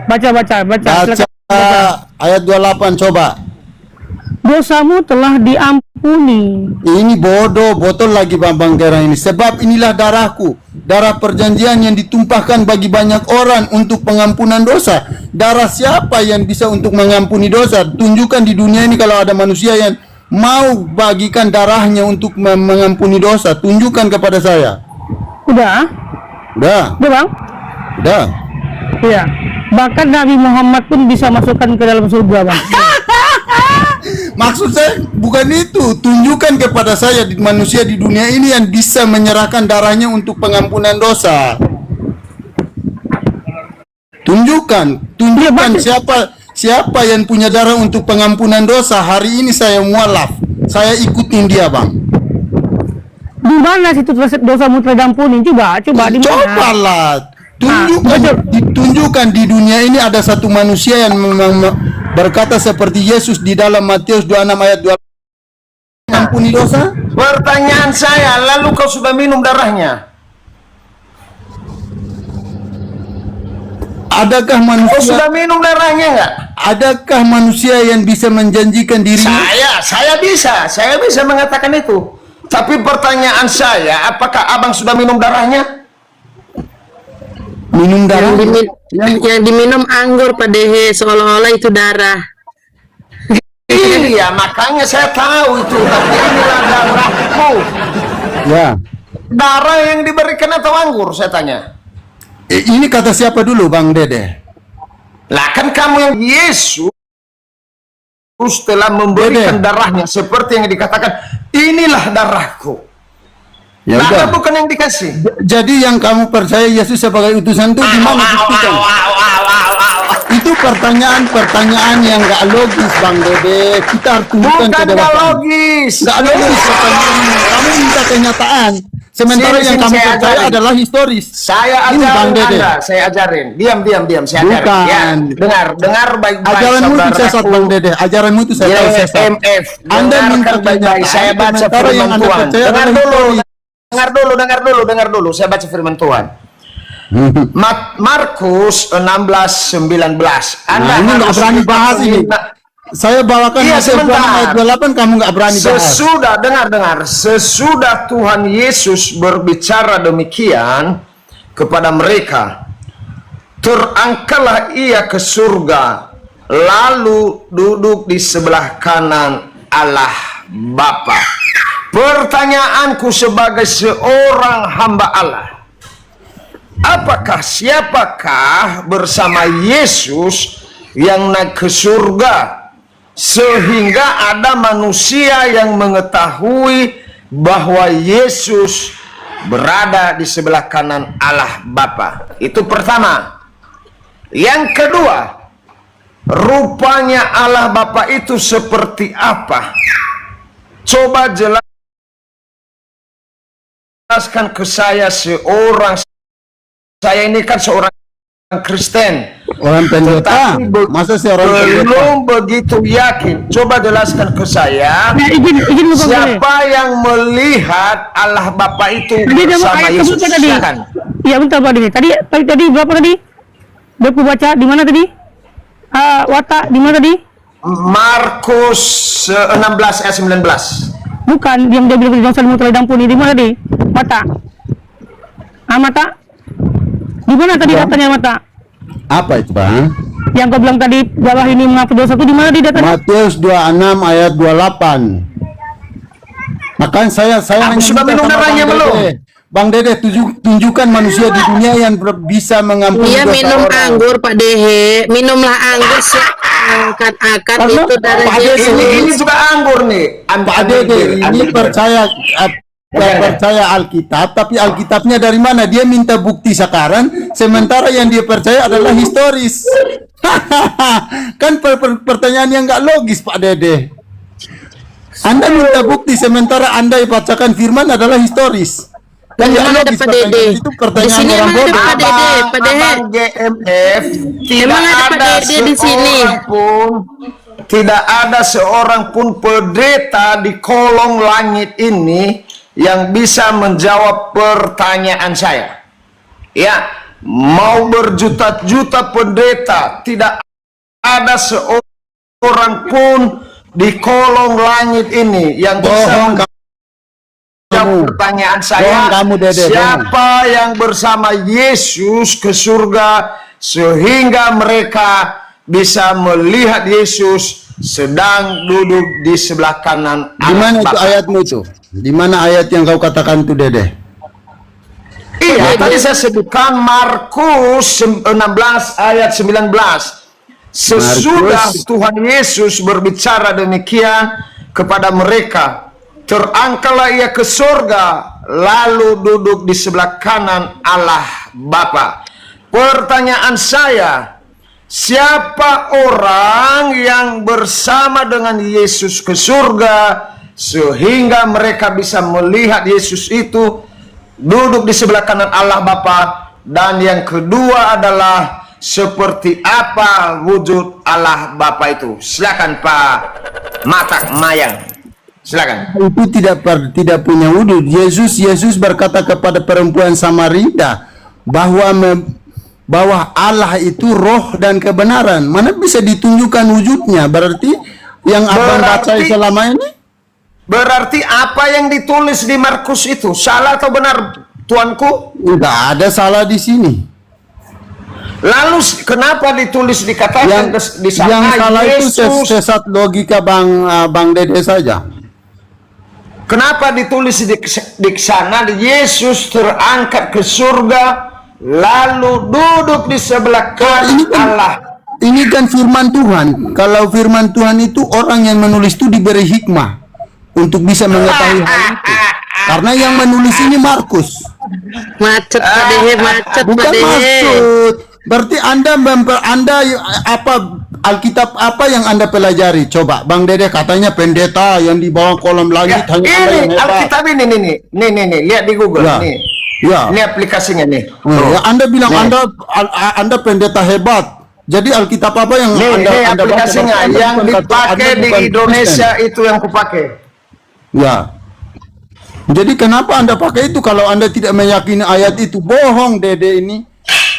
Baca. Baca ayat 28 coba. Dosamu telah diampuni. Ini bodoh, botol lagi Bang Kera ini. Sebab inilah darahku, darah perjanjian yang ditumpahkan bagi banyak orang untuk pengampunan dosa. Darah siapa yang bisa untuk mengampuni dosa? Tunjukkan di dunia ini kalau ada manusia yang mau bagikan darahnya untuk mengampuni dosa. Tunjukkan kepada saya. Udah Bang? Udah. Iya. Bahkan Nabi Muhammad pun bisa masukkan ke dalam surga, Bang. Maksud saya bukan itu. Tunjukkan kepada saya manusia di dunia ini yang bisa menyerahkan darahnya untuk pengampunan dosa. Tunjukkan siapa yang punya darah untuk pengampunan dosa. Hari ini saya mualaf. Saya ikutin dia, Bang. Di mana situ dosamu telah diampuni? Coba di mana? Cobalah. Tunjukkan di dunia ini ada satu manusia yang berkata seperti Yesus di dalam Matius 26 ayat 2. Ampuni dosa? Pertanyaan saya, lalu kau sudah minum darahnya? Adakah Kau manusia sudah minum darahnya enggak? Adakah manusia yang bisa menjanjikan dirinya? Saya bisa mengatakan itu. Tapi pertanyaan saya, apakah abang sudah minum darahnya? Minum darah? Yang diminum anggur Pak Dehe, seolah-olah itu darah. Iya, makanya saya tahu itu. Tapi inilah darahku. Ya. Darah yang diberikan atau anggur, saya tanya. Ini kata siapa dulu, Bang Dede? Lah kan kamu yang Yesus telah memberikan darahnya seperti yang dikatakan, inilah darahku. Ya darah udah. Bukan yang dikasih. Jadi yang kamu percaya Yesus sebagai utusan itu gimana buktikan? Itu pertanyaan yang gak logis, Bang Dede. Kita harus tunjukkan Bukan gak logis. Gak logis pertanyaannya. Kamu minta kenyataan. Sementara yang kamu percaya adalah historis. Saya ajarin Anda, saya ajarin. Diam, saya ajarin. Bukan. Ya, dengar baik-baik. Ajaranmu itu sesat, Bang Dede. Ajaranmu itu saya tahu sesat. Anda minta baik-baik. Saya baca firman Tuhan. Dengar dulu. Saya baca firman Tuhan. Markus 16:19. Anda ini nggak berani bahas ini. Saya bawakan ayat 28, kamu nggak berani bahas. Sesudah Tuhan Yesus berbicara demikian kepada mereka, terangkatlah ia ke surga, lalu duduk di sebelah kanan Allah Bapa. Pertanyaanku sebagai seorang hamba Allah, siapakah bersama Yesus yang naik ke surga sehingga ada manusia yang mengetahui bahwa Yesus berada di sebelah kanan Allah Bapa? Itu pertama. Yang kedua, rupanya Allah Bapa itu seperti apa? Coba jelaskan ke saya saya ini kan seorang Kristen, orang pendeta. Masa seorang pendeta belum begitu yakin. Coba jelaskan ke saya, siapa yang melihat Allah Bapa itu bersama Yesus? Iya, bentar Pak Dehe. Tadi berapa tadi? Bapak baca di mana tadi? Watak di mana tadi? Markus 16 ayat 19. Bukan, yang dia bilang dosamu telah diampuni. Di mana tadi? Mata. Mata. Di mana tadi datanya mata? Apa itu, Bang? Yang kau bilang tadi bawah ini mengaku dosa itu di mana di datanya? Matius 26 ayat 28. Makanya saya Aku sudah minum darahnya belum? Bang Dede, tunjukkan manusia di dunia yang bisa mengampuni Dia dosa minum orang. anggur Pak Dehe, minumlah anggur seakan-akan itu darah Yesus. Ini juga anggur nih. Pak Dede ini percaya Alkitab, tapi Alkitabnya dari mana? Dia minta bukti sekarang, sementara yang dia percaya adalah historis. Kan pertanyaan yang nggak logis, Pak Dede. Anda minta bukti, sementara Anda yang bacakan firman adalah historis. Dan Emang ada Pak Dede? Itu Di pertanyaan sini orang emang ada bodoh. Pak Dede, Pak Dehe. Abang GMF, Emang ada Pak Dede di sini? Tidak ada seorang pun pendeta di kolong langit ini yang bisa menjawab pertanyaan saya. Ya, mau berjuta-juta pendeta, tidak ada seorang pun di kolong langit ini yang bisa menjawab pertanyaan saya. Siapa yang bersama Yesus ke surga sehingga mereka bisa melihat Yesus sedang duduk di sebelah kanan Allah. Di mana itu Bapa? ayatmu itu? Di mana ayat yang kau katakan itu, Dede? Iya, tadi saya sebutkan Markus 16 ayat 19. Sesudah Tuhan Yesus berbicara demikian kepada mereka, terangkatlah ia ke surga, lalu duduk di sebelah kanan Allah Bapa. Pertanyaan saya, siapa orang yang bersama dengan Yesus ke surga sehingga mereka bisa melihat Yesus itu duduk di sebelah kanan Allah Bapa? Dan yang kedua adalah seperti apa wujud Allah Bapa itu? Silakan Pak Matak Mayang. Silakan. Itu tidak punya wujud. Yesus berkata kepada perempuan Samaria bahwa Allah itu roh dan kebenaran. Mana bisa ditunjukkan wujudnya? Berarti yang abang baca selama ini? Berarti apa yang ditulis di Markus itu salah atau benar, tuanku? Tidak ada salah di sini. Lalu kenapa ditulis dikatakan di sana yang salah Yesus? Itu sesat logika Bang Dede saja. Kenapa ditulis di sana Yesus terangkat ke surga lalu duduk di sebelah kanan Allah? Ini kan firman Tuhan. Kalau firman Tuhan itu orang yang menulis itu diberi hikmah untuk bisa mengetahui hal itu. Karena yang menulis ini Markus. Macet Pak Dehe, macet Pak Bukan Dehe. maksud. Berarti Anda apa Alkitab apa yang Anda pelajari? Coba Bang Dede katanya pendeta yang di bawah kolam langit hanya Anda yang Ini hebat. Alkitab ini nih, lihat di Google Ya. nih. Ya. Ini aplikasinya nih. Ya, Anda bilang Nih. Anda pendeta hebat. Jadi Alkitab apa yang Nih, Anda ini baca? aplikasinya Anda yang bukan dipakai Anda di bukan Indonesia Kristen. itu yang kupakai. Ya. Jadi kenapa Anda pakai itu kalau Anda tidak meyakini ayat itu? Bohong Dede ini.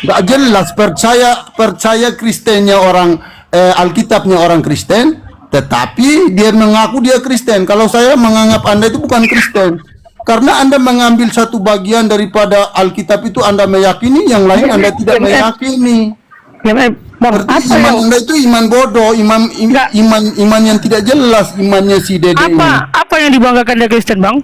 Nggak jelas. Percaya Kristennya orang Alkitabnya orang Kristen, tetapi dia mengaku dia Kristen. Kalau saya menganggap Anda itu bukan Kristen. Karena Anda mengambil satu bagian daripada Alkitab itu Anda meyakini, yang lain Anda tidak meyakini. Ya, Bang, Berarti apa iman yang Anda itu iman bodoh, iman yang tidak jelas imannya si Dede ini. apa yang dibanggakan dari Kristen, Bang?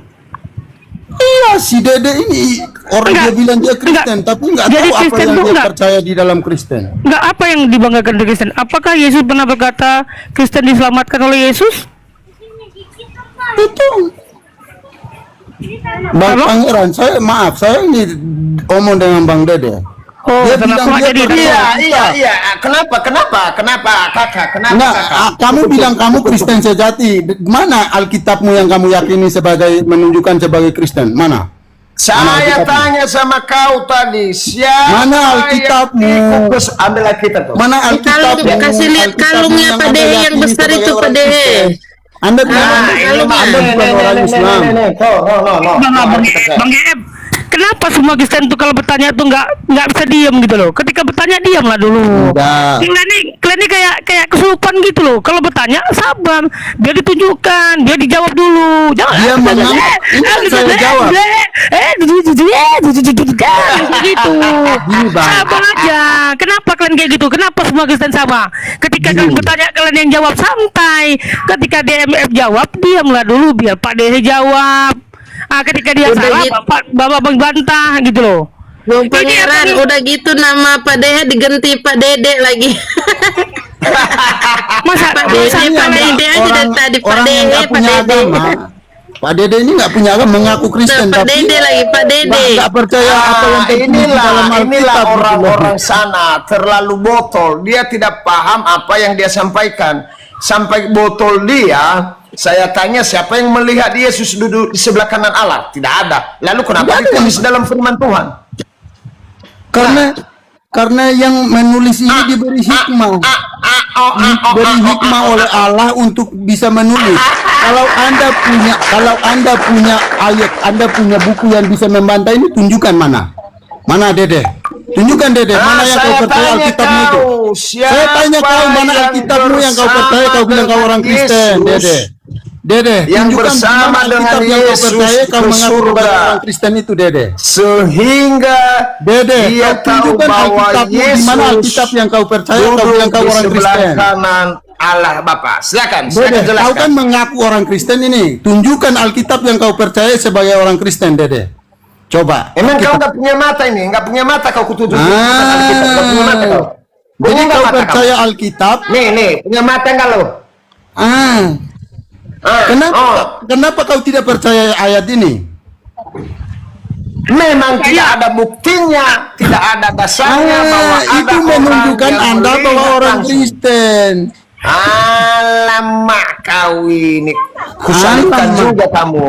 Iya, si Dede ini orang Enggak. dia bilang dia Kristen, Enggak. tapi nggak Jadi tahu apa Kristen yang tuh dia enggak. percaya di dalam Kristen. Enggak, apa yang dibanggakan dari Kristen? Apakah Yesus pernah berkata Kristen diselamatkan oleh Yesus? Itu Bang Pangeran, saya ini omong dengan Bang Dede. Oh, Dia karena bilang aku dia jadi percaya. Iya. Kenapa kakak? Kenapa Nah, kakak? kamu bilang kamu Kristen sejati. Mana Alkitabmu yang kamu yakini sebagai menunjukkan sebagai Kristen? Mana? Saya tanya sama kau tadi, siapa Mana Alkitabmu? yang ikut ambil Alkitab tuh? Mana Alkitabmu? kasih lihat Alkitabmu kalungnya, Pak Anda Dehe, yang yakini besar sebagai itu, Pak orang Dehe. Kristen? Anda bilang ini mah Anda bukan orang Islam. Bang Gaeb, kenapa semua Kristen tuh kalau bertanya tuh nggak bisa diam gitu loh? Ketika bertanya diamlah dulu. Enggak. Kalian ini kayak kesurupan gitu loh. Kalau bertanya sabar, biar ditunjukkan, biar dijawab dulu. Jangan. Dia menganggap ini kan saya jawab. Gitu. Gini, Bang. Sabar aja. Kenapa kalian kayak gitu? Kenapa semua Kristen sama? Ketika kalian bertanya, kalian yang jawab santai. Ketika DMF jawab, diamlah dulu biar Pak Dehe jawab. Ketika dia Udah salah, gitu. Bapak bantah gitu loh. Bang Pangeran, udah gitu nama Pak Dehe diganti Pak Dede lagi. Masa Pak Dede aja dari tadi Pak orang yang Dehe, nggak Pak punya Dede. agama. Pak Dede ini nggak punya agama, mengaku Kristen, Pak tapi Dede lagi, Pak Dede. nggak percaya apa yang tertulis di dalam inilah Alkitab. orang-orang sana terlalu botol. Dia tidak paham apa yang dia sampaikan. Sampai botol dia, saya tanya siapa yang melihat Yesus duduk di sebelah kanan Allah? Tidak ada. Lalu kenapa Tidak ada. ditulis dalam firman Tuhan? Karena yang menulis ini diberi hikmah. Diberi hikmah oleh Allah untuk bisa menulis. Kalau Anda punya ayat, Anda punya buku yang bisa membantah ini, tunjukkan mana. Mana Dede? Tunjukkan Dede, mana yang kau saya percaya tanya Alkitabmu itu. kau, Saya tanya kau mana siapa Alkitabmu yang kau bersama percaya, kau bilang kau orang dengan Kristen, Yesus, Dede. Dede, yang tunjukkan bersama mana dengan Alkitab yang kau Yesus percaya, kau ke mengaku sebagai surga. orang Kristen itu, Dede. Sehingga Dede, dia kau tahu tunjukkan bahwa Alkitabmu di Yesus mana Alkitab yang kau percaya, kau duduk bilang kau di orang sebelah Kristen. kanan Allah Bapa. Silakan, Dede, silakan kau jelaskan. kan mengaku orang Kristen ini. Tunjukkan Alkitab yang kau percaya sebagai orang Kristen, Dede. Coba. Emang kau Alkitab. nggak punya mata ini? Nggak punya mata kau kututup Ah. Alkitab. Nggak punya mata kau. Jadi Punya nggak kau mata percaya Alkitab? Nih, punya mata nggak lo? Ah, kenapa? Oh. Kenapa kau tidak percaya ayat ini? Memang tidak ada buktinya, tidak ada dasarnya bahwa ada Itu orang menunjukkan yang Anda bahwa melihat orang langsung. Kristen. Alamak kau ini, kusalibkan Alamak. juga kamu.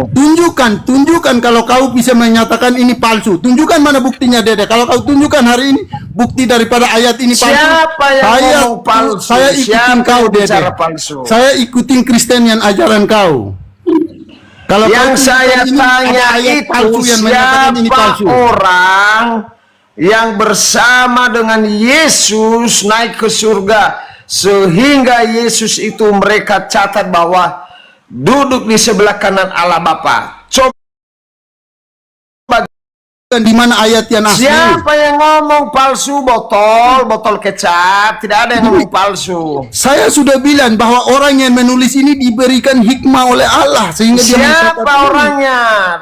Tunjukkan kalau kau bisa menyatakan ini palsu. Tunjukkan mana buktinya, Dede. Kalau kau tunjukkan hari ini bukti daripada ayat ini palsu. Siapa yang ngomong palsu? Saya ikutin Siapa kau, yang Dede. bicara palsu? Saya ikutin Kristenian ajaran kau. Kalau Yang kau saya tunjukkan ini tanya ada ayat itu palsu yang menyatakan ini siapa palsu. orang yang bersama dengan Yesus naik ke surga sehingga Yesus itu mereka catat bahwa duduk di sebelah kanan Allah Bapa. Coba Di mana ayat yang asli? siapa yang ngomong palsu? Botol kecap. Tidak ada yang ngomong palsu. Saya sudah bilang bahwa orang yang menulis ini diberikan hikmah oleh Allah sehingga dia mencatat Siapa ini. orangnya?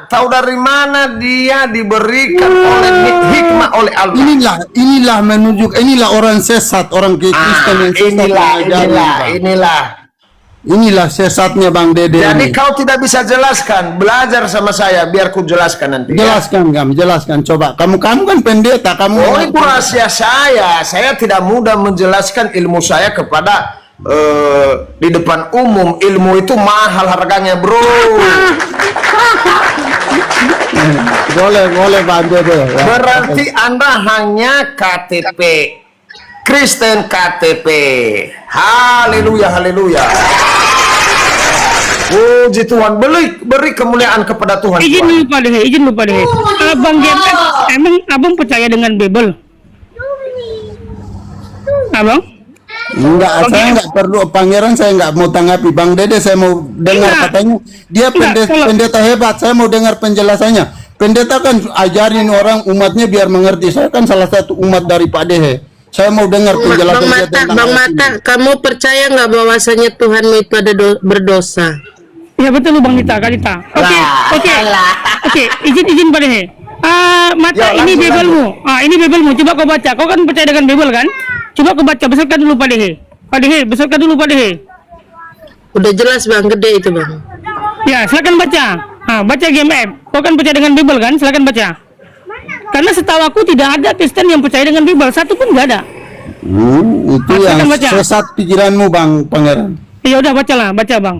Tahu dari mana dia diberikan oleh hikmah oleh Allah? Inilah menunjuk, inilah orang sesat, orang Kristen yang sesat. Inilah sesatnya Bang Dede. Jadi ini. kau tidak bisa jelaskan, belajar sama saya biar ku jelaskan nanti. Ya? Jelaskan coba. Kamu kan pendeta, kamu. Oh, itu rahasia saya. Saya tidak mudah menjelaskan ilmu saya kepada di depan umum. Ilmu itu mahal harganya, bro. Boleh Bang Dede. Ya. Berarti Anda hanya KTP. Kristen KTP. Haleluya. Puji Tuhan, beri kemuliaan kepada Tuhan. Izin dulu Pak Dehe. Abang GMF, emang abang percaya dengan Bible? Abang? Enggak, saya enggak perlu pangeran, saya enggak mau tanggapi. Bang Dede saya mau dengar Enggak. katanya dia pendeta hebat, saya mau dengar penjelasannya. Pendeta kan ajarin orang umatnya biar mengerti. Saya kan salah satu umat dari Pak Dehe. Saya mau dengar penjelasan dia tentang Bang ayat Mata, ini. kamu percaya nggak bahwasanya Tuhanmu itu ada berdosa? Ya betul Bang Dita, Kak Dita. Oke, izin Pak Dehe. Mata Ya, ini lanjut, Bible-mu. Ini Bible-mu. Coba kau baca. Kau kan percaya dengan Bible kan? Coba kau baca. Besarkan dulu Pak Dehe. Besarkan dulu Pak Dehe. Udah jelas Bang, gede itu Bang. Ya, silakan baca. Baca GMF. Kau kan percaya dengan Bible kan? Silakan baca. Karena setahu aku tidak ada Kristen yang percaya dengan Bible. Satu pun nggak ada. Itu yang Silakan baca. sesat pikiranmu Bang Pangeran. Ya udah bacalah, baca Bang.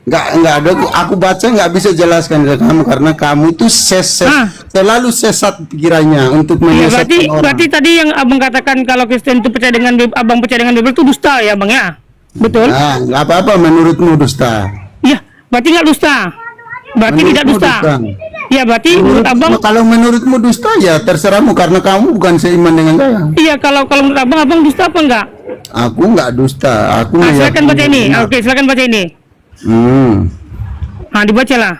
Enggak ada, aku baca enggak bisa jelaskan ke kamu karena kamu itu selalu sesat pikirannya untuk Ya, menyesatkan orang. berarti tadi yang abang katakan kalau Kristen itu percaya dengan abang percaya dengan Bible itu dusta ya Bang ya? Betul? Nah, enggak apa-apa menurutmu dusta. Ya, berarti nggak dusta. Berarti tidak Menurutmu dusta. Ya, berarti menurut abang, Kalau menurutmu dusta ya terserahmu karena kamu bukan seiman dengan saya. iya kalau menurut abang dusta apa enggak? Aku enggak dusta. Aku Silakan baca ini. benar. Oke, silakan baca ini. Udah Dibacalah.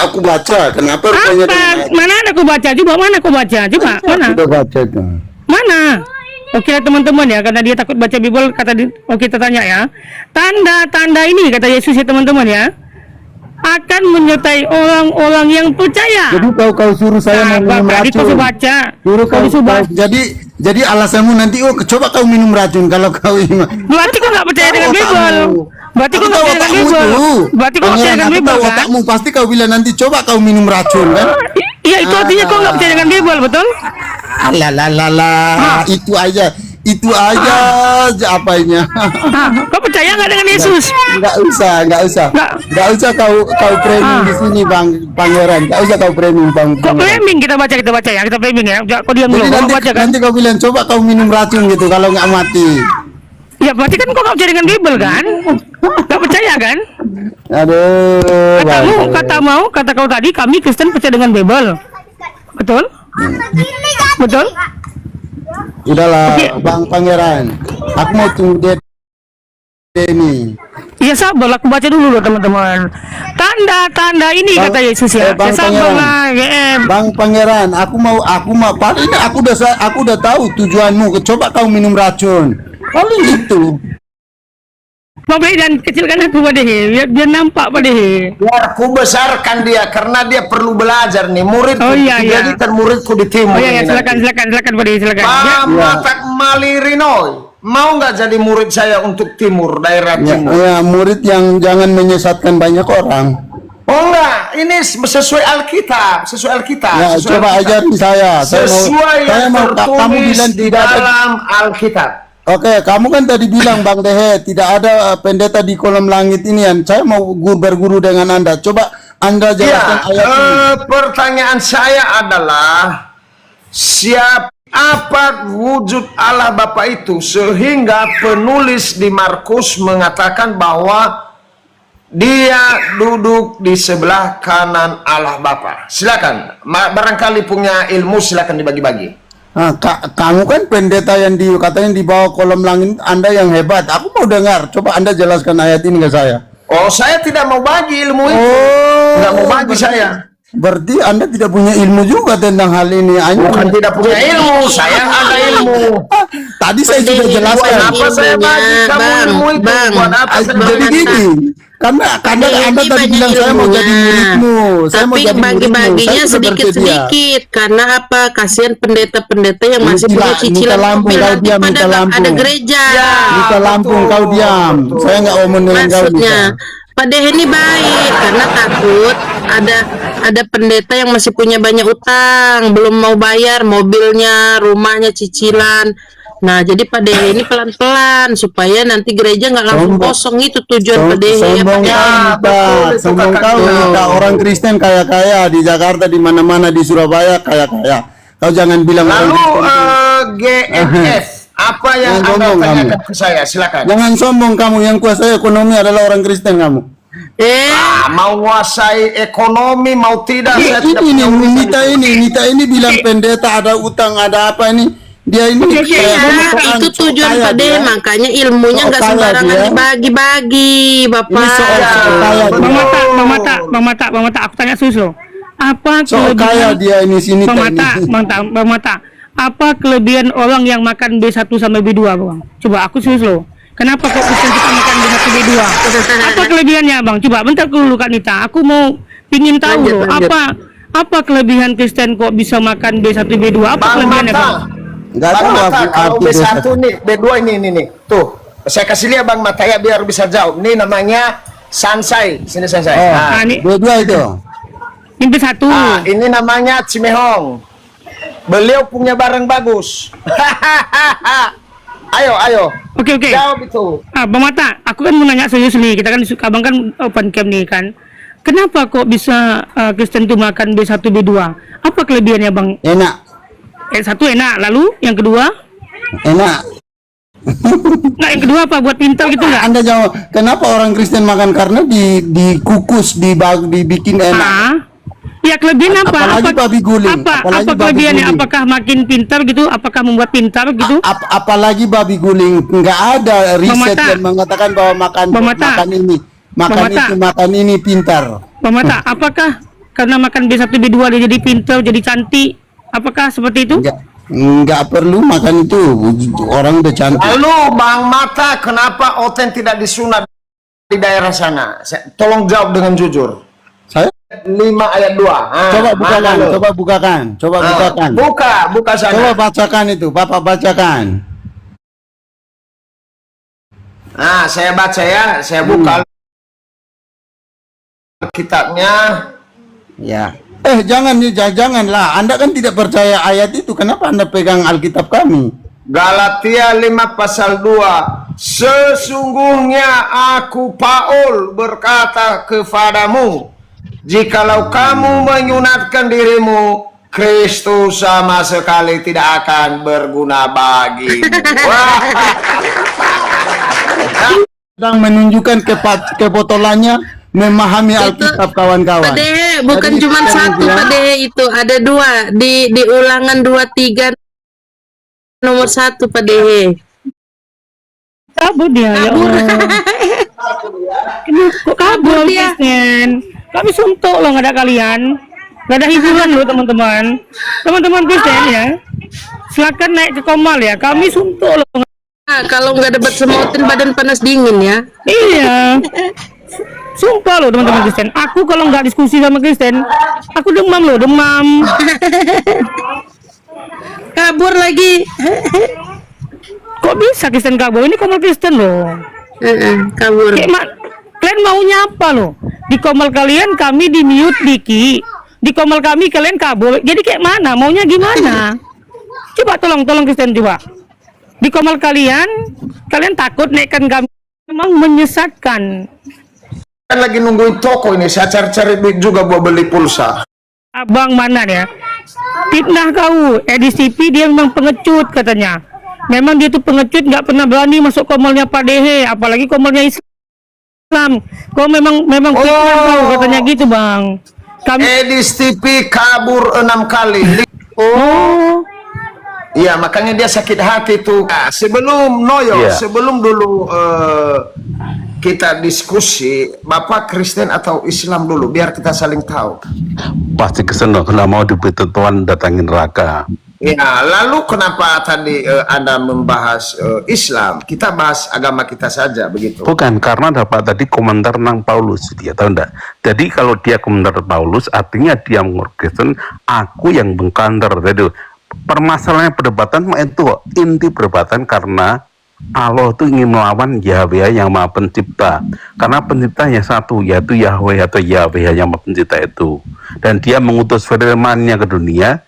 aku baca. Kenapa rupanya Apa? Mana ada aku baca? Coba mana aku baca? Coba mana? Udah baca itu. Mana? Oke teman-teman ya, karena dia takut baca Bible, oke kita tanya ya. Tanda-tanda ini kata Yesus ya teman-teman ya, akan menyertai orang-orang yang percaya. Jadi kau suruh saya minum Tadi kau racun. baca. Suruh kau baca. jadi alasanmu nanti coba kau minum racun kalau kau iman. Berarti kau nggak percaya dengan Bible. Berarti kau Aku nggak tahu percaya dengan otakmu Bible. itu. Berarti kau nggak percaya dengan Aku Bible tahu kan? otakmu pasti kau bilang nanti coba kau minum racun kan? Iya itu artinya kau nggak percaya dengan Bible, betul? Alah, itu aja apanya. Kau percaya nggak dengan Yesus? Enggak usah kau framing di sini Bang Pangeran. Enggak usah kau framing Bang Kok Pangeran. framing kita baca ya, kita framing ya. Kau diam dulu, Jadi kau nanti, baca kan? nanti kau bilang coba kau minum racun gitu kalau nggak mati. Ya berarti kan kau nggak percaya dengan Bible kan? Nggak percaya kan? Aduh. Kata kau tadi kami Kristen percaya dengan Bible. Betul? Betul? Udahlah, Oke. Bang Pangeran. Aku mau tunggu dia ini. Ya sabar, aku baca dulu loh teman-teman. Tanda-tanda ini Bang- kata Yesus ya. Bang Ya sabar Pangeran. lah, GM. Bang Pangeran, aku mau paling ini aku udah tahu tujuanmu. Coba kau minum racun. Paling itu. Bapak dan kecilkan aku pada biar nampak pada Biar ku besarkan dia karena dia perlu belajar nih. Muridku Oh, iya, iya. dijadikan muridku di timur. Oh iya, ini silakan nanti. silakan pada silakan. Ya. Mama tak malirinoy. Mau nggak jadi murid saya untuk timur, daerah Ya, timur? ya, murid yang jangan menyesatkan banyak orang. Oh enggak, ini sesuai Alkitab, sesuai Alkitab. Ya, sesuai coba Alkitab. ajarin saya. Sesuai Saya yang mau kamu tertulis bilang di tidak ada. dalam Alkitab. Oke, kamu kan tadi bilang Bang Dehe tidak ada pendeta di kolom langit ini kan. Saya mau berguru dengan Anda. Coba Anda Ya, jelaskan ayat ini. pertanyaan saya adalah apa wujud Allah Bapa itu sehingga penulis di Markus mengatakan bahwa dia duduk di sebelah kanan Allah Bapa. Silakan, barangkali punya ilmu silakan dibagi-bagi. Nah, kamu kan pendeta yang katanya di bawah kolom langit, Anda yang hebat. Aku mau dengar. Coba Anda jelaskan ayat ini ke saya. Oh, saya tidak mau bagi ilmu itu. Nggak mau bagi saya. Berarti Anda tidak punya ilmu juga tentang hal ini. Bukan tidak punya ilmu, saya ada ilmu. Tadi saya sudah Pendeta. jelaskan. Buat apa saya bagi kamu Bang, ilmu itu? Bang. Buat apa saya Jadi bagi? gini, karena Anda Ini tadi banyak bilang saya mau ilmunya. jadi muridmu. Saya mau Tapi jadi muridmu. bagi-baginya Saya sudah bersedia. sedikit-sedikit. Karena apa? Kasihan pendeta-pendeta yang masih Minta- punya cicilan minta lampu, mobil kau nanti diam, pada minta lampu. ada gereja. Ya. Minta Lampung, betul, kau diam. betul. Saya nggak ngomong dengan kau. Maksudnya Bisa. Pak Dehe ini baik karena takut ada pendeta yang masih punya banyak utang, belum mau bayar mobilnya, rumahnya, cicilan. Nah, jadi Pak Dehe ini pelan-pelan supaya nanti gereja nggak langsung Sombong. kosong, itu tujuan Pak Dehe ya Sombong Pak Ya, kau Dehe. minta, betul, itu sombong kakak kau kau. minta orang Kristen kaya-kaya di Jakarta, di mana-mana, di Surabaya kaya-kaya. Kau jangan bilang orang Lalu Kristen. GMF, apa yang Jangan Anda sombong tanyakan kamu. ke saya? Silakan. Jangan sombong kamu, yang kuasai ekonomi adalah orang Kristen kamu. Mau menguasai ekonomi, mau tidak, saya tidak Ini punya urusan Nita ini bilang pendeta ada utang, ada apa ini? Dia ini Oke, kayak Iya, orang itu tujuan kaya Pak Dehe, dia. makanya ilmunya Sok nggak kaya sembarangan dia. dibagi-bagi, Ini Bapak. soal Ya, sok kaya betul. dia. Bang Mata, aku tanya serius loh. Apa Sok kaya dia ini sini Bang Mata, apa kelebihan orang yang makan B1 sampai B2, Bang? Coba aku serius loh. Kenapa kok Kristen kita makan B1 B2? Apa kelebihannya, Bang? Coba bentar dulu Kak Nita. Aku mau pingin tahu Lanjut, loh, lanjut. apa kelebihan Kristen kok bisa makan B1 B2? Apa Bang kelebihannya, Mata, Bang? Nggak Bang tahu Mata, aku kalau arti B1 nih, B2 ini nih. Tuh, saya kasih lihat Bang Mata ya biar bisa jauh. Ini namanya Sansai. Sini Sansai. Oh, Nah, ini- dua-dua itu. Ini B1. ini namanya Cimehong. Beliau punya barang bagus. Ayo. Oke. Jawab itu. Bang Mata, aku kan mau nanya serius nih. Kita kan abang kan open camp nih kan. Kenapa kok bisa Kristen itu makan B1 B2? Apa kelebihannya, Bang? Enak. Satu enak, lalu yang kedua? Enak. Nggak, yang kedua apa? Buat pintar gitu nggak? Anda jawab, kenapa orang Kristen makan? Karena dikukus, dibikin enak. Ya kelebihan apa? Apalagi babi guling. Apa Apalagi babi kelebihannya? guling. Apakah makin pintar gitu? Apakah membuat pintar gitu? Apalagi babi guling, nggak ada riset Mata. yang mengatakan bahwa makan Bang Mata. makan Mata. itu, makan ini pintar. Bang Mata, apakah karena makan B1 B2 dia jadi pintar, jadi cantik? Apakah seperti itu? Nggak perlu makan itu, orang udah cantik. Lalu Bang Mata, kenapa Oten tidak disunat di daerah sana? Tolong jawab dengan jujur. Saya 5 ayat 2. coba bukakan. Buka sana. Coba bacakan itu, Bapak bacakan. Nah, saya baca ya, saya buka kitabnya. Ya. Janganlah. Anda kan tidak percaya ayat itu. Kenapa Anda pegang Alkitab kami? Galatia 5 pasal 2. Sesungguhnya aku Paul berkata kepadamu, jikalau kamu menyunatkan dirimu, Kristus sama sekali tidak akan berguna bagimu. Wah. Sedang menunjukkan kebotolannya memahami Itu, Alkitab kawan-kawan. Pak Dehe, bukan Jadi, cuma sekarang satu ya, Pak Dehe, itu ada dua di ulangan 23 nomor 1 Pak Dehe. Kabur dia, ya Kabur. Allah. Ini kok kabur Kabur dia. Kristen? Kami suntuk loh nggak ada kalian. Nggak ada hiburan loh teman-teman. Teman-teman Kristen ya. Silakan naik ke Komal ya. Kami suntuk loh. Nah, kalau nggak debat semotin badan panas dingin ya. Iya. Sumpah loh teman-teman Kristen. Aku kalau nggak diskusi sama Kristen, aku demam loh, demam. Kabur lagi. Kok bisa Kristen kabur? Ini Komal Kristen loh. Kabur. Kalian maunya apa loh? Di Komal kalian kami di mute Diki. Di Komal kami kalian kabur. Jadi kayak mana? Maunya gimana? Coba tolong Kristen coba. Di Komal kalian takut naikkan kami. Memang menyesatkan. Kan lagi nungguin toko ini, saya cari-cari duit juga buat beli pulsa. Abang mana ya? Fitnah kau. Edis TV dia memang pengecut katanya. Memang dia tuh pengecut, nggak pernah berani masuk Komalnya Pak Dehe, apalagi Komalnya Islam. Kau memang fitnah kau katanya gitu bang. Kami Edis TV kabur 6 kali. oh Iya, makanya dia sakit hati tuh. Nah, sebelum Noyo, sebelum dulu kita diskusi, Bapak Kristen atau Islam dulu, biar kita saling tahu. Pasti kesana, kena mau diberitahu Tuhan datangin neraka. Ya, lalu kenapa tadi Anda membahas Islam? Kita bahas agama kita saja, begitu. Bukan, karena dapat tadi komentar tentang Paulus, dia tahu enggak? Jadi kalau dia komentar Paulus, artinya dia menurut Kristen, aku yang mengkanter. Jadi permasalahan perdebatan itu inti perdebatan karena Allah itu ingin melawan Yahweh yang Maha Pencipta. Karena penciptanya satu, yaitu Yahweh atau Yahweh yang Maha Pencipta itu. Dan dia mengutus firman-Nya ke dunia.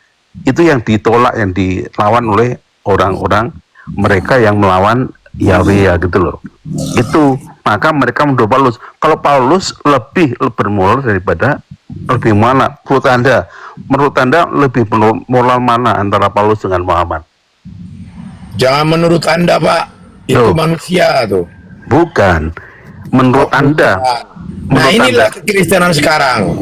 Itu yang ditolak, yang dilawan oleh orang-orang mereka yang melawan Yahweh ya gitu loh. Itu maka mereka menurut Paulus. Kalau Paulus lebih bermoral daripada lebih mana? Menurut anda lebih moral mana antara Paulus dengan Muhammad? Jangan menurut Anda, Pak. Itu manusia tuh. Bukan. Menurut Anda. Nah, inilah kekristenan sekarang.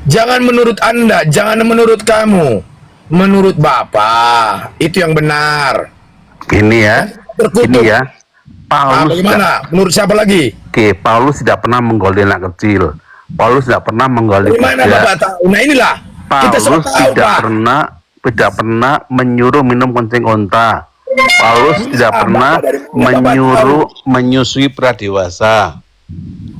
Jangan menurut Anda, jangan menurut kamu. Menurut Bapak, itu yang benar. Ini ya. Terkutuk. Ini ya. Paulus bagaimana? Menurut siapa lagi? Oke, Paulus tidak pernah menggolin anak kecil. Paulus tidak pernah menggolin Bagaimana Bapak tahu? Nah, inilah. Kita semua Paulus tahu, tidak Pak. pernah menyuruh minum kencing unta. Paulus tidak pernah menyusui pria dewasa.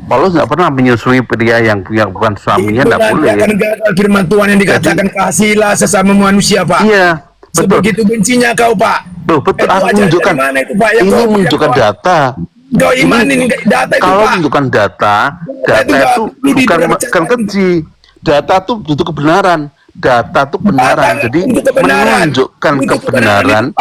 Paulus nggak pernah menyusui pria yang bukan suaminya, nggak boleh. Akan gagal firman Tuhan yang dikatakan kasihlah sesama manusia, Pak. Iya, betul. Sebegitu bencinya kau, Pak. Betul. Aku ajaran menunjukkan. dari mana itu, Pak? Yang Ini kau menunjukkan punya, Pak? data. Kau imanin data itu, Kalau Pak. menunjukkan data itu bukan keji. Data itu butuh kebenaran. Data itu kebenaran. Jadi menunjukkan kebenaran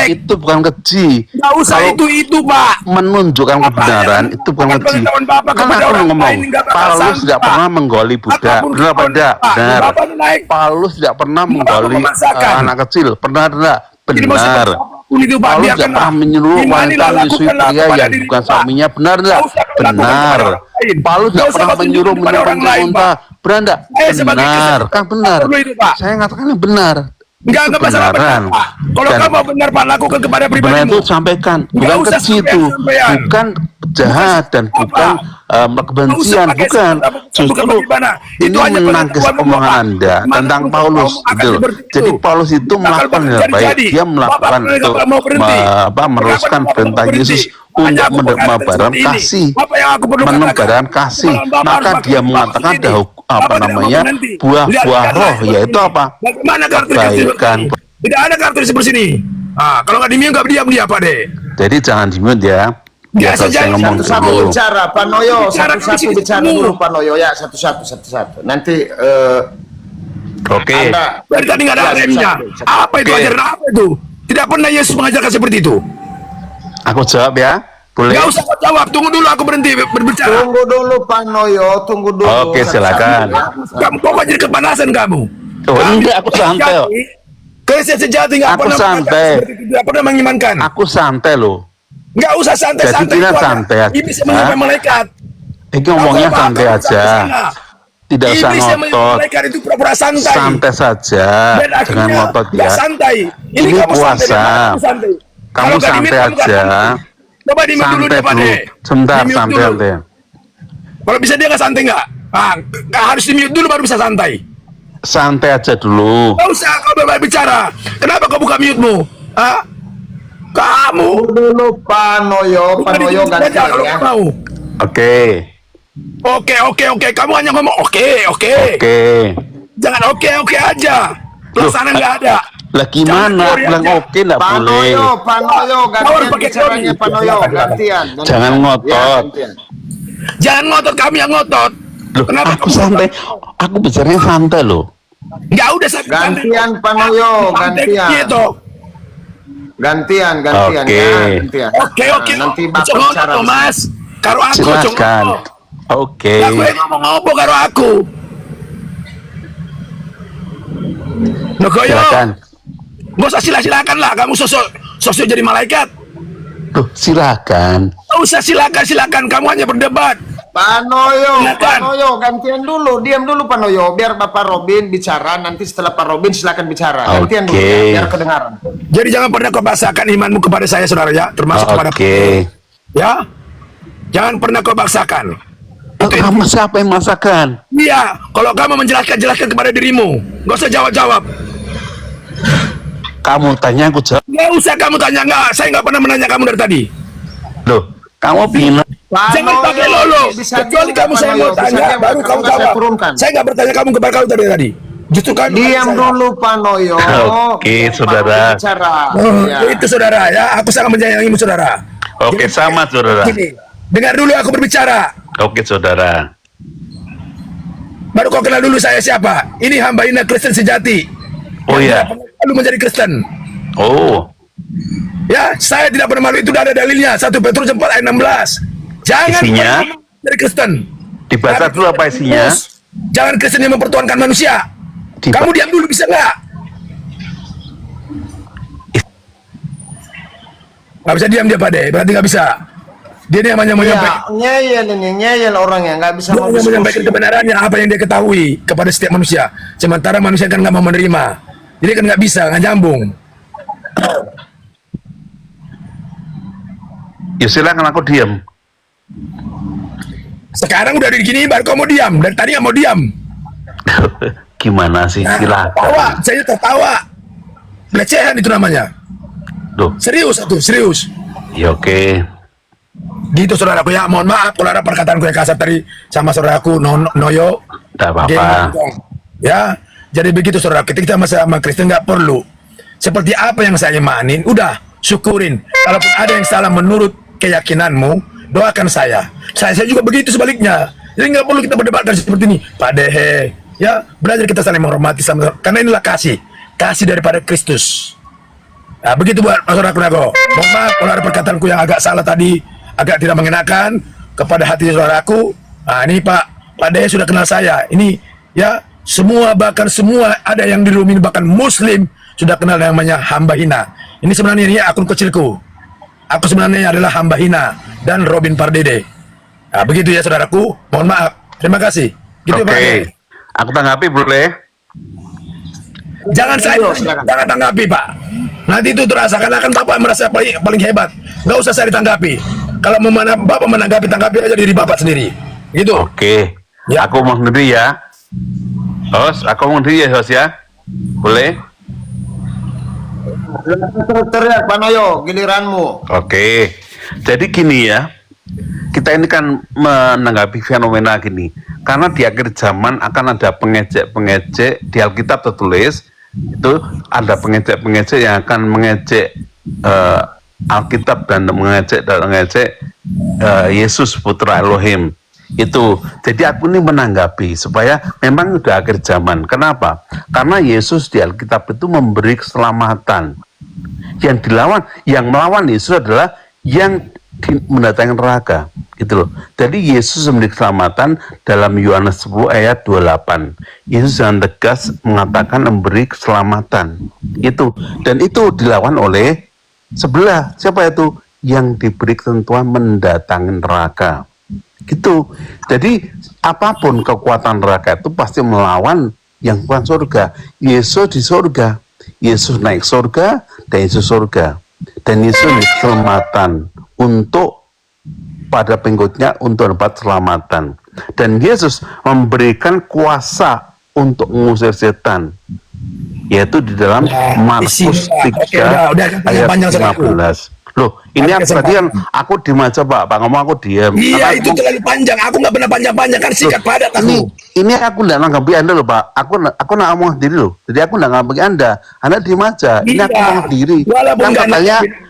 itu bukan keji. Nggak usah itu, Pak. Menunjukkan kebenaran itu bukan keji. Kan aku ngomong, Paulus tidak pernah menggoli budak. Benar apa tidak? Benar. Paulus tidak pernah menggoli anak kecil. Benar tidak? Benar. Paulus tidak pernah menyuruh wanita menyusui pria yang bukan suaminya. Benar tidak? Benar. Paulus tidak pernah menyuruh minum kencing unta. Benar tidak? Benar. Kan benar. Saya mengatakan benar. Enggak masalah benar, Pak. Kalau kamu mau benar, Pak, lakukan kepada pribadimu. Benar itu sampaikan, bukan keji itu, bukan jahat dan bukan kebencian, bukan. Justru ini menangkis omongan Anda tentang Paulus. Gitu. Jadi Paulus itu melakukan yang baik, dia melakukan untuk meneruskan perintah Yesus untuk menebarkan kasih, menebarkan kasih. Maka dia mengatakan buah-buah roh, yaitu apa? Bagaimana karakteristik? Kebaikan. Tidak ada karakteristik seperti ini. Kalau nggak di-mute, nggak diam dia, Pak De. Jadi jangan di-mute ya. Biasa saya ngomong Satu-satu dulu. bicara, Pak Noyo. Satu-satu bicara dulu, Pak Noyo. Ya, satu-satu. Nanti Oke. Anda Dari tadi nggak ada remnya. Apa itu ajaran apa itu? Tidak pernah Yesus mengajarkan seperti itu. Aku jawab ya. Boleh? Nggak usah kau jawab. Tunggu dulu aku berhenti berbicara. tunggu dulu, Pak Noyo. Tunggu dulu. Oke, silakan. Kamu kok jadi kepanasan kamu? Oh, enggak, aku santai. Kristen sejati nggak Aku pernah santai. Nggak pernah mengimankan. Aku santai loh. Nggak usah santai-santai. Jadi kita itu ada. santai aja. Ini sebenarnya malaikat. Ini ngomongnya Kau santai bakal aja. sana. Tidak usah Iblis yang ngotot. malaikat itu pura-pura santai. Santai saja. Dan Jangan akhirnya ngotot nggak ya. santai. Ini kamu santai, puasa. dan aku santai. Kamu Kalau nggak santai di-mute, kamu nggak aja. santai. Coba di-mute dulu Santai dia, Pak dulu. De. Sebentar, Di-mute santai, dulu. santai. Kalau bisa dia nggak santai nggak? Harus di-mute dulu baru bisa santai. Santai aja dulu. Nggak usah kau berbicara bicara. Kenapa kau buka mute-mu? Hah? Kamu. Dulu Panoyo Bukan ganti aja kalau ya. kau mau. Oke. Oke. Kamu hanya ngomong oke. Oke. Jangan oke aja. Pelaksanaan nggak ada. Lah gimana? Jangan teori Bilang aja. oke nggak boleh. Panoyo Kau harus gantian pakai bicaranya teori. Panoyo gantian. Jangan ngotot. Ya, gantian. Jangan ngotot, kami yang ngotot. Loh, Kenapa aku kamu santai. Aku bicaranya santai loh. Nggak udah saya Gantian Panoyo, gantian. Gitu. Gantian Oke. ya, gantian. Oke. Nah, nanti Bapak Cok ngotot bicara. loh, Mas. Karo aku cok Silakan. ngotot. Oke. Aku yang ngomong karo aku. Nogoyo. Silakan. Gak usah silakan lah, kamu sosok jadi malaikat. Tuh, silakan. Gak usah silakan, kamu hanya berdebat. Panoyo, Silakan. Panoyo, gantian dulu, diam dulu Panoyo, biar Bapak Robin bicara. Nanti setelah Pak Robin silakan bicara. Gantian dulu, Oke. ya, biar kedengaran. Jadi jangan pernah kau paksakan imanmu kepada saya, saudara ya, termasuk kepada Oke. ya. Jangan pernah kau paksakan. Kamu siapa yang masakan? Iya, kalau kamu jelaskan kepada dirimu, gak usah jawab. Kamu tanya aku jawab. Gak usah kamu tanya, saya nggak pernah menanya kamu dari tadi. Loh, kamu bilang Jangan pakai lolo. Kecuali kamu saya mau tanya, baru kamu jawab. turunkan. Saya nggak bertanya kamu kepada kamu tadi. Justru kan Diam dulu Panoyo. Oke, saudara. Bicara. Oh, Ya. itu saudara ya, aku sangat menyayangimu saudara. Oke, Jadi, sama saudara. Gini, dengar dulu aku berbicara. Oke, saudara. Baru kau kenal dulu saya siapa. Ini hamba Ina Kristen sejati. Oh Yang ya. tidak pernah malu menjadi Kristen. Oh, Ya, saya tidak pernah malu, itu sudah ada dalilnya. 1 Petrus 4 ayat 16. Jangan Isinya? pernah malu menjadi Kristen. dibaca dulu apa isinya? Jangan Kristen yang mempertuhankan manusia. Kamu diam dulu bisa nggak? Nggak bisa diam dia Pak De, berarti nggak bisa. Dia ini hanya Ya, menyampaikan, nyeyel orangnya, nggak bisa dia mau hanya menyampaikan diskusi. kebenarannya apa yang dia ketahui kepada setiap manusia. Sementara manusia kan nggak mau menerima. Jadi kan nggak bisa, nggak nyambung. Ya silakan, aku diam. Sekarang udah di gini baru kamu diam. Dari tadi nggak mau diam. Gimana sih? Tertawa, Silakan. saya tertawa. Pelecehan itu namanya. Loh, Serius satu, serius. ya oke. Gitu saudaraku ya, mohon maaf kalau ada perkataanku yang kasar tadi sama saudaraku Noyo. Tidak apa-apa. Ya, jadi begitu saudara. Ketika kita sama Kristen nggak perlu seperti apa yang saya imanin, udah syukurin. Kalaupun ada yang salah menurut keyakinanmu, doakan saya. Saya juga begitu sebaliknya. Jadi nggak perlu kita berdebatkan seperti ini, Pak Dehe. Ya, belajar kita saling menghormati sama, karena inilah kasih daripada Kristus. Nah, begitu buat saudaraku Nago. Mohon maaf kalau ada perkataanku yang agak salah tadi, agak tidak mengenakan kepada hati saudaraku. Nah, ini Pak Dehe sudah kenal saya. Ini ya, bahkan semua ada yang di rumah ini, bahkan Muslim sudah kenal yang namanya hamba hina. Ini sebenarnya ini akun kecilku. Aku sebenarnya adalah hamba hina dan Robin Pardede. Nah, begitu ya saudaraku. Mohon maaf. Terima kasih. Gitu Pak Dehe. Oke. Aku tanggapi boleh? Jangan jangan tanggapi Pak. Nanti itu terasa karena kan Bapak merasa paling hebat. Nggak usah saya ditanggapi. Kalau mau Bapak menanggapi, tanggapi aja diri Bapak sendiri. Gitu. Oke. Ya. Aku mau sendiri ya. Host, aku mau sendiri ya, host ya. Boleh? Teriak Panoyo, giliranmu. Oke. Jadi gini ya. Kita ini kan menanggapi fenomena gini. Karena di akhir zaman akan ada pengejek-pengejek, di Alkitab tertulis itu ada pengejek-pengejek yang akan mengejek Alkitab dan mengejek Yesus putra Elohim. Itu. Jadi aku ini menanggapi supaya memang udah akhir zaman. Kenapa? Karena Yesus di Alkitab itu memberi keselamatan. Yang melawan Yesus adalah yang mendatangkan neraka, gitu loh. Jadi Yesus memberi keselamatan dalam Yohanes 10 ayat 28. Yesus dengan tegas mengatakan memberi keselamatan. Itu, dan itu dilawan oleh sebelah. Siapa itu? Yang diberi ketentuan mendatangi neraka. Gitu. Jadi apapun kekuatan neraka itu pasti melawan yang bukan surga. Yesus di surga, Yesus naik surga, dan Yesus surga, dan Yesus keselamatan untuk pada pengikutnya untuk dapat keselamatan. Dan Yesus memberikan kuasa untuk mengusir setan, yaitu di dalam Markus 3 ayat 15. Loh, ini tadi kan aku diem aja Pak ngomong aku diem. Iya, itu terlalu panjang. Aku nggak pernah panjang-panjang, kan singkat padat aku. Ini aku nggak nanggapi Anda loh Pak. Aku nak ngomong sendiri loh. Jadi aku nggak nanggapi Anda diem aja. Ini aku ngomong sendiri. Walaupun Kan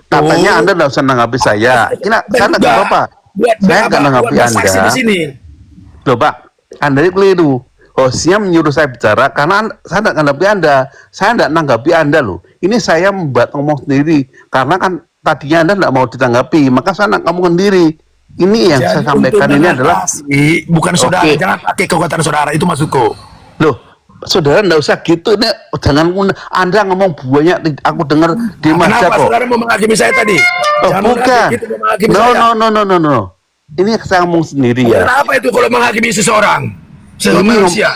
katanya Anda nggak usah nanggapi saya. Ini saya nggak apa-apa. Saya nggak nanggapi Anda. Di sini. Loh Pak, Anda ini keliru. Hostnya menyuruh saya bicara karena saya tidak nanggapi Anda. Saya tidak nanggapi Anda loh. Ini saya membuat ngomong sendiri karena kan tadinya Anda tidak mau ditanggapi, maka saya ngomong sendiri. Ini yang Jadi saya sampaikan ini adalah bukan saudara, jangan pakai kekuatan saudara, itu maksudku. loh, saudara tidak usah gitu. Ini jangan Anda ngomong banyak. Aku dengar di Kenapa kok. saudara mau menghakimi saya tadi? Oh, Jangan bukan. gitu, mau menghakimi No, saya. no. Ini saya ngomong sendiri ya. Kenapa itu kalau menghakimi seseorang? Ini Manusia.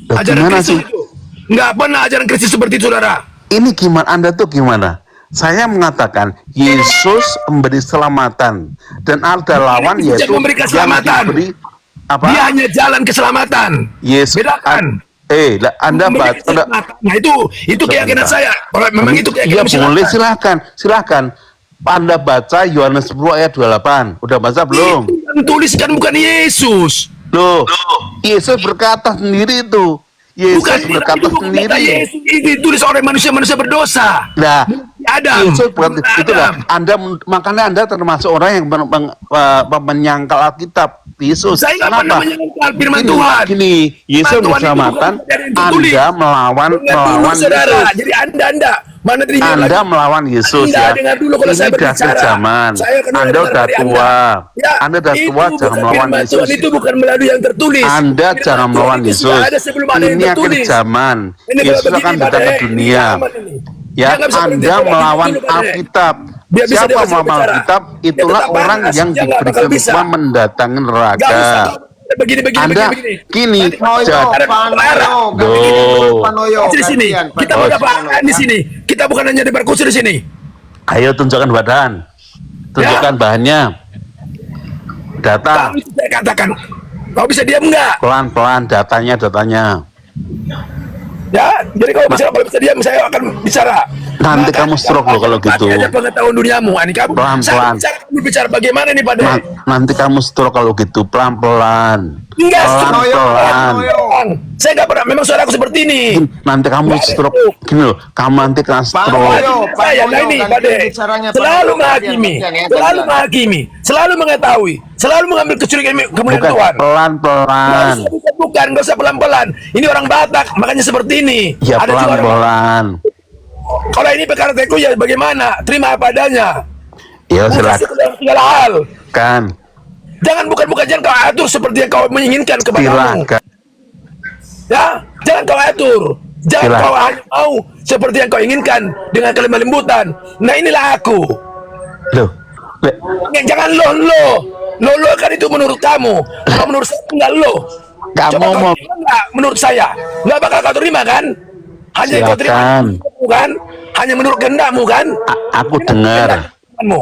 Loh, Ajaran gimana Kristus sih? itu. Nggak pernah ajaran Kristus seperti itu, saudara. Ini gimana Anda tuh gimana? Saya mengatakan Yesus memberi keselamatan dan ada lawan Yesus yaitu memberi keselamatan. diberi apa? Dia hanya jalan keselamatan. Yesus Bedakan. Anda Memberi baca. keselamatan. Nah, itu keyakinan saya. Kalau memang itu Ya keyakinan boleh, silahkan. Anda baca Yohanes 10 ayat 28. Udah baca belum? Itu yang tuliskan bukan Yesus. Loh, Yesus berkata sendiri itu. Yesus berkata itu bukan kata sendiri. Yesus, itu ditulis oleh manusia-manusia berdosa. Nah, Adam. Yesus berkata Adam. itulah. Makanya Anda termasuk orang yang menyangkal Alkitab. Yesus. Saya nggak pernah menyangkal firman Gini, Tuhan. Gini, Yesus Firman Tuhan itu keselamatan. bukan dari yang tertulis. Anda melawan Dengar dulu, saudara. Yesus. Jadi Anda mana terima Anda lagi? melawan Yesus Anda ya. dengar dulu kalau Ini saya udah berbicara. zaman. Saya kenal Anda dengar udah dari tua. Ya, Anda udah itu tua, bukan jangan melawan firman Yesus. Tuhan, itu bukan melalui yang tertulis. Anda Firman jangan Tuhan melawan itu Yesus. sudah ada sebelum ada yang Ini akhir tertulis. zaman. Ini kalau Yesus begini, akan datang ke Pak, dunia. ini. Ya, Dia nggak bisa berhenti Anda kalau melawan begitu, Pak. Alkitab. Dia bisa Siapa dia melawan bicara. Alkitab? Dia Itulah tetap orang panas, yang dia nggak diberi bakal bisa. kemampuan mendatangi Nggak neraka. usah begini. Anda gini, Panoyo, Di sini kita Oh, mendapatkan di sini. Kita bukan hanya diperkusi di sini. ayo tunjukkan badan. Tunjukkan bahannya. Data. Kalau itu saya katakan, kau bisa diam nggak? Pelan-pelan datanya. Ya, jadi kalau bisa diam, saya akan bicara. Nanti kamu stroke loh kalau gitu. Pakai aja pengetahuan duniamu. Ini kamu Pelan-pelan. kamu bicara bagaimana nih Pak De? Nanti kamu stroke kalau gitu. Pelan-pelan. Enggak, Pelan-pelan. saya nggak pernah. Memang suara aku seperti ini. Nanti kamu stroke. Gini loh, kamu nanti kena stroke. Saya nah ini Pak De, selalu menghakimi, selalu mengetahui, selalu mengambil kecurigaan kemudian Bukan, Tuhan. pelan-pelan. Bukan, nggak usah pelan-pelan. Ini orang Batak, makanya seperti ini. Ya Ada juga orang- pelan-pelan. Kalau ini perkara teku ya bagaimana? Terima apa adanya. Ya Bukan silakan. segala hal. Jangan jangan kau atur seperti yang kau menginginkan kepadamu. Silakan. Ya, jangan kau atur. Jangan Silakan. kau hanya mau seperti yang kau inginkan dengan kelemah lembutan. Nah inilah aku. Loh. Jangan lo kan itu menurut kamu. Kalau menurut saya enggak lo. Kamu Coba kau mau- terima enggak menurut saya? Enggak bakal kau terima kan? Hanya yang kau terima Silakan. kan? Hanya menurut kehendakmu kan? Aku dengar. Kehendakmu.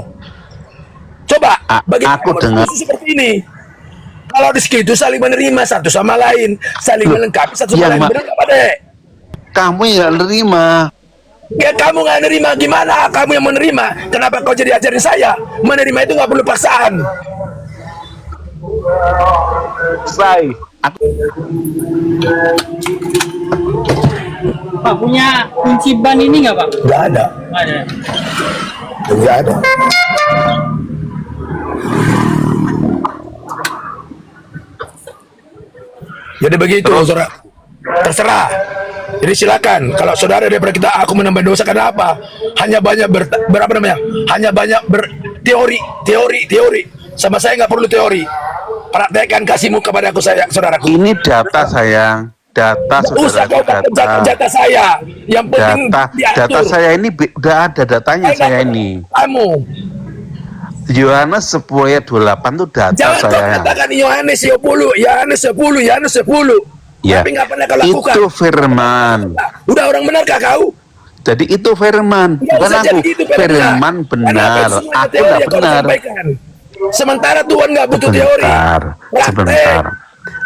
Coba bagaimana aku kamu dengar. diskusi seperti ini? Kalau di situ saling menerima satu sama lain, saling melengkapi satu sama yang lain. Benar nggak, Pak De? Kamu yang nerima. Ya kamu nggak nerima gimana? Kamu yang menerima. Kenapa kau jadi ajarin saya? Menerima itu nggak perlu paksaan. Pak punya kunci ban ini nggak Pak? Nggak ada. Ada. Nggak ada. Jadi begitu, saudara. Terserah. Jadi silakan. Kalau saudara daripada kita aku menambah dosa karena apa? Hanya banyak berapa namanya? Hanya banyak berteori. Sama saya nggak perlu teori. Praktekkan kasihmu kepada aku saya, saudaraku. Ini data sayang. Data Usah kau saudara pakai data saya. Yang penting data diatur. saya ini udah ada datanya saya ini. Kamu Yohanes 10 ayat 28 itu data Jangan kau saya. katakan Yohanes 10, Yohanes 10, Yohanes 10. Ya, Tapi nggak pernah kau lakukan. itu firman. Udah orang benarkah kau? Jadi itu firman, Nggak bukan usah aku. jadi gitu, Firman Karena benar, semua aku teori tidak yang kau benar. sampaikan. Sementara Tuhan nggak butuh teori. Sebentar,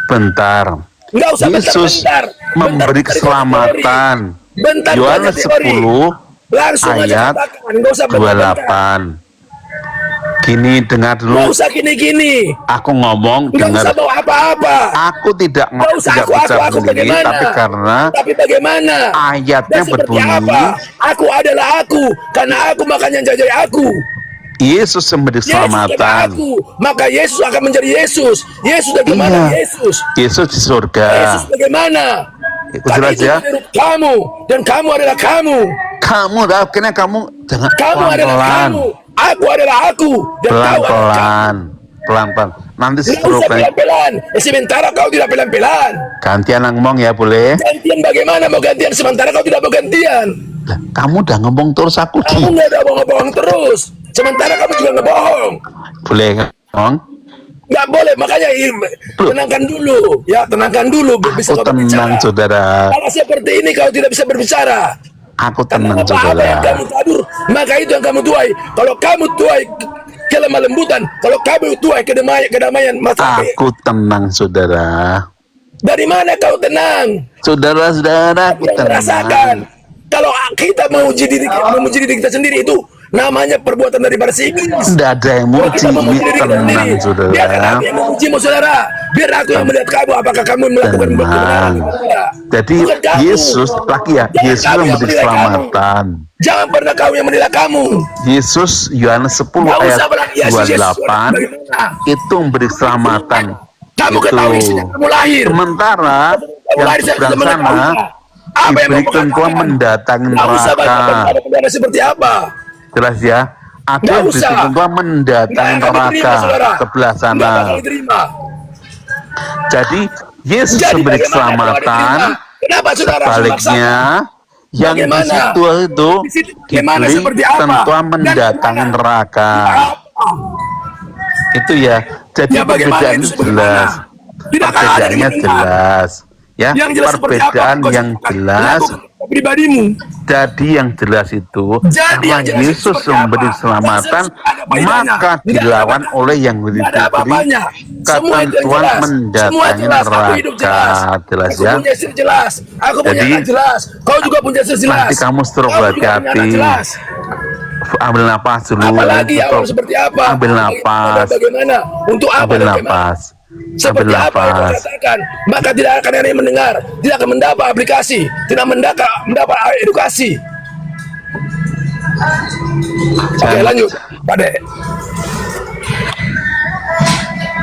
bentar. Nggak usah Yesus bentar. memberi keselamatan. Bentar, Yohanes banyak teori. 10 Langsung aja ayat katakan, nggak usah bentar-bentar. 28. Gini, dengar Nggak dulu. usah gini-gini. Aku ngomong, Nggak dengar. usah bawa apa-apa. Aku tidak Nggak usah tidak bisa aku berdiri, bagaimana? tapi karena Tapi bagaimana? ayatnya Dan seperti berbunyi, apa? Aku adalah aku, karena aku makanya menjadi aku. Yesus memberi Yesus adalah keselamatan. aku, maka Yesus akan menjadi Yesus. Yesus bagaimana? Iya. Yesus. Yesus di surga. Yesus bagaimana? Karena Jelas itu ya. menurut kamu, dan kamu adalah kamu. Kamu akhirnya kamu jangan Kamu adalah pelan-pelan, kamu. Aku adalah aku, dan kau adalah kamu. pelan-pelan, pelan-pelan. Nanti Nggak usah setelah pelan-pelan. Sementara kau tidak pelan-pelan. gantian yang ngomong ya, boleh? Gantian bagaimana mau gantian sementara kau tidak mau gantian? Lah, kamu udah ngomong terus aku Kamu di. nggak ada bohong-bohong terus. Sementara kamu juga ngebohong. Boleh ngomong? Nggak boleh, makanya tenangkan dulu. Ya, tenangkan dulu. Bisa Aku kau tenang, berbicara. saudara. Kalau seperti ini kau tidak bisa berbicara. Aku Karena tenang, apa-apa yang saudara. kamu tabur, maka itu yang kamu tuai. Kalau kamu tuai kelemah lembutan, kalau kamu tuai kedamaian, maka Aku tenang, saudara. dari mana kau tenang? Saudara-saudara, aku Yang merasakan. tenang. Kalau kita memuji diri kita sendiri itu namanya perbuatan daripada si iblis. Tidak ada yang Kalau muji, kita ini memuji diri kita tenang, sendiri, biarkan saudara. aku yang memujimu, saudara. Biar aku yang melihat kamu, apakah kamu melakukan kebenaran Tenang. atau tidak. Jadi Bukan kamu. Yesus lagi ya, Jangan Yesus kamu yang memberi menilai kamu. keselamatan. Jangan pernah kau yang menilai kamu. Yesus Yohanes 10 Nggak ayat usah bilang, Yesus, Yesus, 28 bagaimana? itu memberi keselamatan. Kamu Itu. ketahui sejak kamu lahir. Sementara Kamu yang lahir seberang zaman sana kamu. Apa yang diberi mau kau ketentuan katakan? mendatangi Nggak usah neraka. banyak benar seperti apa. Jelas ya? Ada Nggak yang diberi usah. ketentuan mendatangi Nggak akan diterima, neraka saudara. sebelah Nggak sana. bakal diterima. Jadi Yesus Jadi memberi bagaimana kalau keselamatan. diterima? Kenapa saudara Sebaliknya, yang di Bagaimana? situ itu Di situ bagaimana, diberi seperti apa? ketentuan Dan mendatangi bagaimana? neraka. Apa? Itu ya. Jadi Ya, bagaimana perbedaannya itu sebagaimana? jelas. Tidakkah ada Perbedaannya yang mendengar? jelas. Ya, Yang jelas seperti apa? perbedaan Kau yang lakukan jelas. pribadimu. Jadi yang jelas itu Jadi karena yang jelas itu Yesus seperti memberi apa? keselamatan, Tidak ada faedahnya. maka Tidak ada dilawan apa-apa. oleh yang Tidak ada diberi apa-apanya. Semua itu yang ketentuan jelas. Semua mendatangi jelas. Aku hidup jelas. neraka. Jelas Aku ya. punya istri jelas. Aku punya Jadi, anak jelas. Kau juga punya istri jelas. nanti kamu stroke, Kau juga punya hati-hati. anak jelas. Ambil napas dulu. Apalagi Stop. awal seperti apa? Ambil napas. Bagaimana? Untuk apa? Ambil dan bagaimana? napas. Seperti Ambil apa yang kau napas. katakan, maka tidak akan ada yang mendengar, tidak akan mendapat aplikasi, tidak mendapat edukasi. Oke, lanjut, Pak Dek.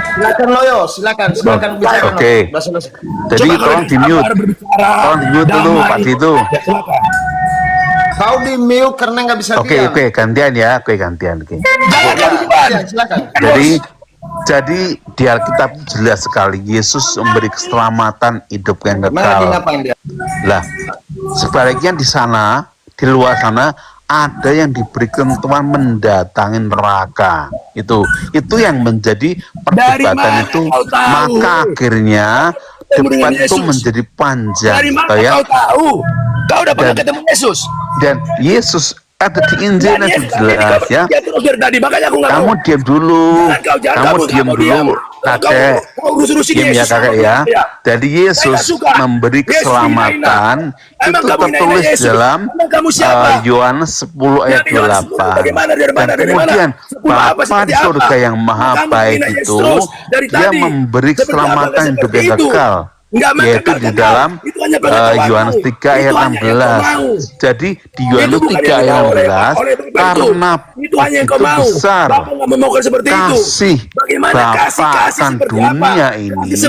Silakan Loyo, silakan bicara. Oke. Sudah selesai. Jadi Coba tolong kalau di mute. ada berbicara, Tolong di mute dulu, damai. Pak Situ. Ya, silakan. Kau di mute karena nggak bisa Oke, diam. oke, gantian ya. Oke, gantian. Oke. Jangan kamu duluan. Ya, silakan. Jadi di Alkitab jelas sekali Yesus memberi keselamatan hidup yang Mana kekal. apa yang dia? Lah, sebaliknya di sana, di luar sana ada yang diberi ketentuan mendatangi neraka. Itu yang menjadi perdebatan mana itu. kau tahu? Maka akhirnya Ketemu dengan debat itu Yesus. menjadi panjang, Dari mana gitu ya. kau tahu? Kau udah pernah Dan- ketemu Yesus? Dan Yesus ada di Injil Dan yang Yesus tadi jelas ya. dia terus dari tadi, makanya aku nggak Kamu mau. diam dulu. Jangan Kamu diam dulu. Kakek. Kau urus-urusin Diam ya Yesus. kakek ya. Ya. Jadi Saya Yesus nggak suka. memberi Yesus keselamatan hina-hina. Emang itu kamu hina-hina tertulis Yesus? dalam Emang kamu siapa? Yohanes 10 ayat Dari Yohanes 10, 28. bagaimana, dari mana, Dan dari mana? kemudian 10 apa, Bapa seperti di apa? surga yang maha Kamu baik hina Yesus itu terus, dari dia tadi. memberi Seperti apa, keselamatan hidup seperti yang itu. kekal. Enggak, maka Yaitu kau di tahu. dalam Itu hanya pengetahuanmu. Yohanes 3 Itu ayat hanya yang kau 16. mau. Jadi di Itu Yohanes bukan 3 yang ayat dibawa oleh 16 Bapak itu. karena Itu hanya yang kau begitu mau. besar Bapak nggak memaukan seperti itu. kasih Bagaimana Bapa kasih akan seperti dunia apa? ini, Kasih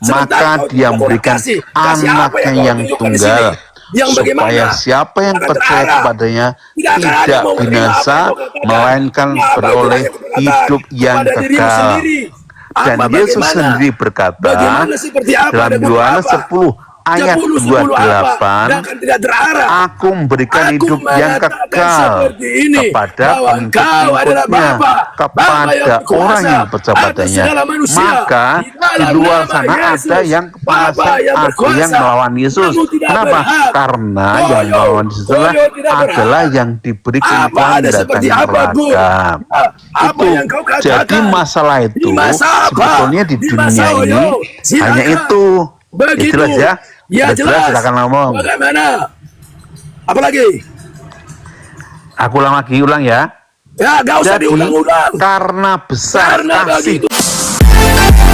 sementara maka kau dia tidak memberikan kasih. Kasih apa anaknya kau yang tunjukkan di tunggal sini? Yang bagaimana? supaya siapa yang Akan percaya terarah. kepadanya Tidak akan ada tidak yang mau menerima apa binasa yang kau katakan. melainkan Ya, apa beroleh itu hanya kau hidup katakan yang kepada dirimu kekal. sendiri. Dan Apa, Yesus bagaimana? sendiri berkata Bagaimana, seperti apa, dalam dan untuk Yohanes apa? 10 ayat 10 apa? 28, Dan akan tidak terarah. aku memberikan Aku hidup yang mengatakan kekal seperti ini, kepada bahwa Engkau adalah pengikutnya, Bapa, Bapa yang kepada berkuasa orang yang percaya atas padanya. segala manusia. Maka Di dalam di luar nama sana Yesus, ada yang Bapa kepanasan, yang ada berkuasa. yang melawan Yesus. Kamu tidak Kenapa? berhak. Karena Toyo, yang melawan Yesus Toyo tidak adalah berhak. yang diberikan Apa ada tanda seperti tangan apa, Bu? ragam. Apa Itu yang kau katakan? jadi masalah itu Di masa apa? sebetulnya di Di dunia masa ini Oyo. Silakan. hanya itu. Begitu. Jelas ya? Ya Sudah jelas. silakan ngomong. Bagaimana? Apa lagi? Aku ulang ya. Ya, gak usah Jadi diulang-ulang. karena besar Karena kasih begitu.